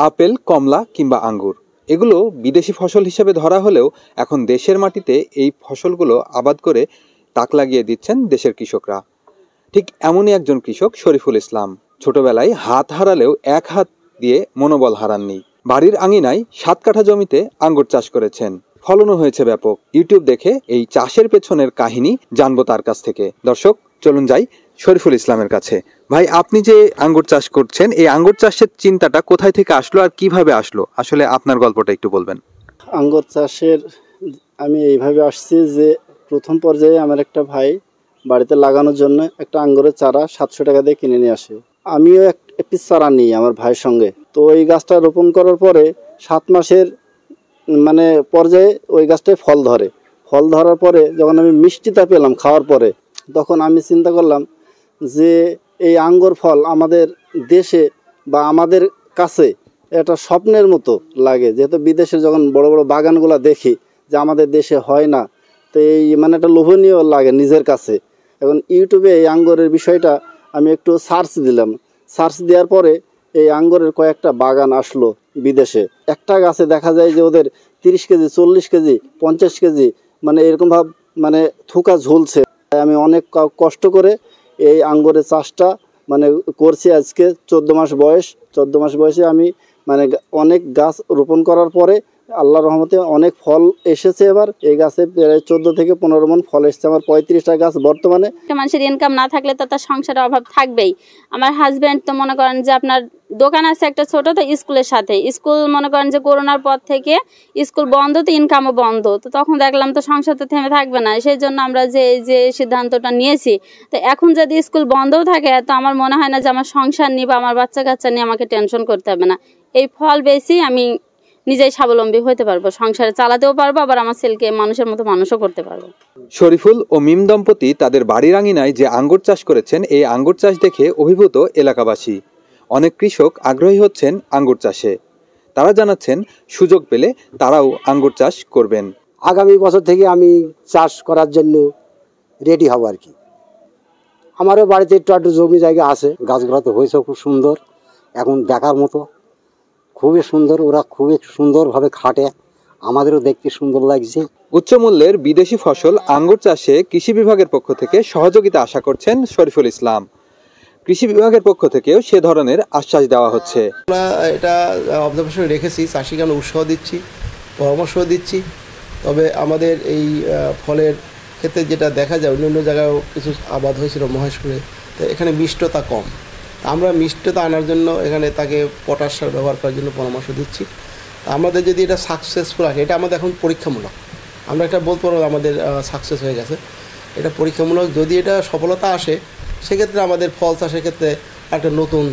Apple, কমলা কিংবা আঙ্গুর এগুলো বিদেশি ফসল হিসেবে ধরা হলেও এখন দেশের মাটিতে এই ফসলগুলো আবাদ করে তাক লাগিয়ে দিচ্ছেন দেশের কৃষকরা। ঠিক এমনই একজন কৃষক শরীফুল ইসলাম। ছোটবেলায় হাত হারালেও এক হাত দিয়ে মনোবল হারাননি। বাড়ির আঙিনায় 7 কাঠা জমিতে আঙ্গুর চাষ করেছেন, ফলনও হয়েছে ব্যাপক। ইউটিউব দেখে এই চাষের পেছনের কাহিনী জানবো তার কাছ থেকে। দর্শক, চলুন যাই শরীফুল ইসলামের কাছে। ভাই, আপনি যে আঙ্গুর চাষ করছেন, এই আঙ্গুর চাষের চিন্তাটা কোথায় থেকে আসলো আর কিভাবে আসলো? আসলে আপনার গল্পটা একটু বলবেন। আঙ্গুর চাষের আমি এইভাবে আসছি যে প্রথম পর্যায়ে আমার একটা ভাই বাড়িতে লাগানোর জন্য একটা আঙ্গুরের চারা 700 টাকা দিয়ে কিনে নিয়ে আসে। আমিও এক পিস চারা নিই আমার ভাইয়ের সঙ্গে। তো ওই গাছটা রোপণ করার পরে 7 মাসের পর্যায়ে ওই গাছটায় ফল ধরে। ফল ধরার পরে যখন আমি মিষ্টিটা পেলাম খাওয়ার পরে, তখন আমি চিন্তা করলাম যে এই আঙ্গুর ফল আমাদের দেশে বা আমাদের কাছে এটা স্বপ্নের মতো লাগে। যেহেতু বিদেশে যখন বড় বড় বাগানগুলো দেখি যে আমাদের দেশে হয় না, তো এই একটা লোভনীয় লাগে নিজের কাছে। এখন ইউটিউবে এই আঙ্গুরের বিষয়টা আমি একটু সার্চ দিলাম। সার্চ দেওয়ার পরে এই আঙ্গুরের কয়েকটা বাগান আসলো বিদেশে। একটা গাছে দেখা যায় যে ওদের 30 কেজি, 40 কেজি, 50 কেজি এরকমভাবে থুকা ঝুলছে। আমি অনেক কষ্ট করে এই আঙ্গুরের চাষটা করছি। আজকে 14 মাস বয়স। 14 মাস বয়সে আমি অনেক গাছ রোপণ করার পরে আল্লাহর রহমতে অনেক ফল এসেছে। এবার এই গাছে প্রায় 14 থেকে 15 মণ ফল এসেছে। আমার 35টা গাছ বর্তমানে। মানুষের ইনকাম না থাকলে তো তার সংসারের অভাব থাকবেই। আমার হাজব্যান্ড তো মনে করেন যে আপনার দোকান আছে একটা ছোট, তো স্কুলের সাথে স্কুল মনে করেন যে করোনার পর থেকে স্কুল বন্ধ, তো ইনকামও বন্ধ। তো তখন দেখলাম তো সংসার তো থেমে থাকবে না, সেই জন্য আমরা যে সিদ্ধান্তটা নিয়েছি। তো এখন যদি স্কুল বন্ধও থাকে তো আমার মনে হয় না যে আমার সংসার নিয়ে বা আমার বাচ্চা কাচ্চা নিয়ে আমাকে টেনশন করতে হবে না। এই ফল বেশি আমি নিজেই স্বাবলম্বী হতে পারবো, সংসারে চালাতেও পারবো, আবার আমার ছেলেকে মানুষের মতো মানুষও করতে পারবো। শরীফুল ও মিম দম্পতি তাদের বাড়ির আঙিনায় যে আঙ্গুর চাষ করেছেন, এই আঙ্গুর চাষ দেখে অভিভূত এলাকাবাসী। অনেক কৃষক আগ্রহী হচ্ছেন আঙ্গুর চাষে। তারা জানাচ্ছেন সুযোগ পেলে তারাও আঙ্গুর চাষ করবেন। আগামী বছর থেকে আমি চাষ করার জন্য রেডি হব আর কি। আমারও বাড়িতে একটু জমি জায়গা আছে, গাছগুলো তো হয়েছে খুব সুন্দর, এখন দেখার মতো, খুবই সুন্দর। ওরা খুবই সুন্দরভাবে খাটে, আমাদেরও দেখতে সুন্দর লাগছে। উচ্চ মূল্যের বিদেশি ফসল আঙ্গুর চাষে কৃষি বিভাগের পক্ষ থেকে সহযোগিতা আশা করছেন শরীফুল ইসলাম। কৃষি বিভাগের পক্ষ থেকেও সে ধরনের আশ্বাস দেওয়া হচ্ছে। আমরা এটা অবজারভেশনে রেখেছি, চাষিকে আমরা উৎসাহ দিচ্ছি, পরামর্শ দিচ্ছি। তবে আমাদের এই ফলের ক্ষেত্রে যেটা দেখা যায়, অন্য জায়গায়ও কিছু আবাদ হয়েছিল মহেশপুরে, তো এখানে মিষ্টতা কম। আমরা মিষ্টতা আনার জন্য এখানে তাকে পটাশ সার ব্যবহার করার জন্য পরামর্শ দিচ্ছি। আমাদের যদি এটা সাকসেসফুল আসে, এটা আমাদের এখন পরীক্ষামূলক, আমরা এটা বলতে পারবো আমাদের সাকসেস হয়ে গেছে। এটা পরীক্ষামূলক, যদি এটা সফলতা আসে সেক্ষেত্রে আমাদের ফল চাষের ক্ষেত্রে একটা নতুন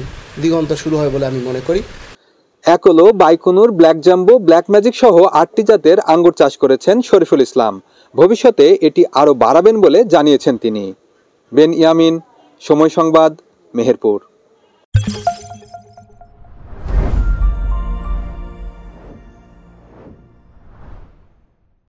দিগন্ত শুরু হয় বলে আমি মনে করি। একলো, বাইকুনুর, ব্ল্যাক জাম্বো, ব্ল্যাক ম্যাজিক সহ 8টি জাতের আঙ্গুর চাষ করেছেন শরীফুল ইসলাম। ভবিষ্যতে এটি আরও বাড়াবেন বলে জানিয়েছেন তিনি। বেন ইয়ামিন, সময় সংবাদ, মেহেরপুর।